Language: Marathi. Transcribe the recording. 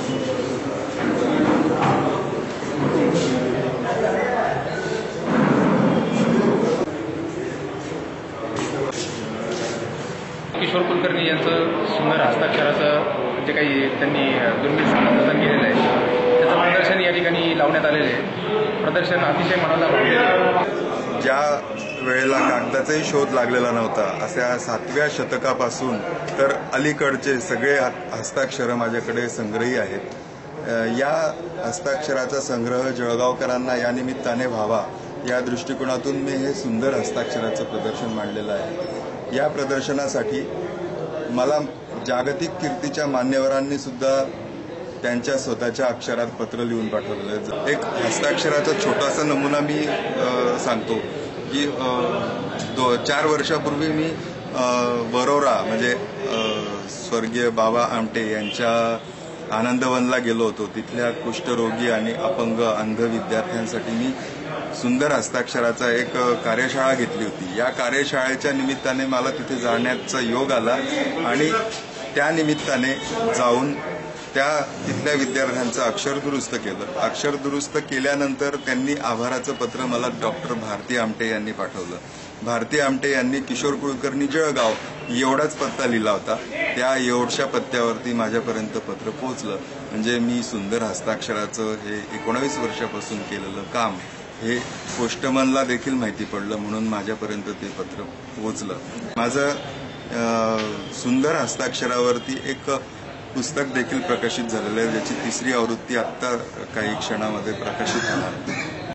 किशोर कुलकर्णी यांचं सुंदर हस्ताक्षराचं जे काही त्यांनी दुर्मिळ संपादन केलेलं आहे त्याचं प्रदर्शन या ठिकाणी लावण्यात आलेलं आहे। प्रदर्शन अतिशय मनाला भावलं। ज्या वेळेला कागदाचाही शोध लागलेला नव्हता अशा 7व्या शतकापासून तर अलीकडचे सगळे हस्ताक्षर माझ्याकडे संग्रही आहेत। या हस्ताक्षराचा संग्रह जळगावकरांना या निमित्ताने व्हावा या दृष्टिकोनातून मी हे सुंदर हस्ताक्षराचं प्रदर्शन मांडलेलं आहे। या प्रदर्शनासाठी मला जागतिक कीर्तीच्या मान्यवरांनी सुद्धा त्यांच्या स्वतःच्या अक्षरात पत्र लिहून पाठवलेलं। एक हस्ताक्षराचा छोटासा नमुना मी सांगतो की 4 वर्षापूर्वी मी वरोरा म्हणजे स्वर्गीय बाबा आमटे यांच्या आनंदवनला गेलो होतो। तिथल्या कुष्ठरोगी आणि अपंग अंध विद्यार्थ्यांसाठी मी सुंदर हस्ताक्षराचा एक कार्यशाळा घेतली होती। या कार्यशाळेच्या निमित्ताने मला तिथे जाण्याचा योग आला आणि त्या निमित्ताने जाऊन तिथल्या विद्यार्थ्यांचं अक्षर दुरुस्त केलं। अक्षर दुरुस्त केल्यानंतर त्यांनी आभाराचं पत्र मला डॉक्टर भारती आमटे यांनी पाठवलं। भारती आमटे यांनी किशोर कुलकर्णी जळगाव एवढाच पत्ता लिहिला होता। त्या एवढ्या पत्त्यावरती माझ्यापर्यंत पत्र पोहोचलं। म्हणजे मी सुंदर हस्ताक्षराचं हे 19 वर्षापासून केलेलं काम हे पोस्टमनला देखील माहिती पडलं, म्हणून माझ्यापर्यंत ते पत्र पोहोचलं। माझं सुंदर हस्ताक्षरावरती एक पुस्तक देखील प्रकाशित झालेलं आहे, ज्याची 3री आवृत्ती आत्ता काही क्षणामध्ये प्रकाशित होणार।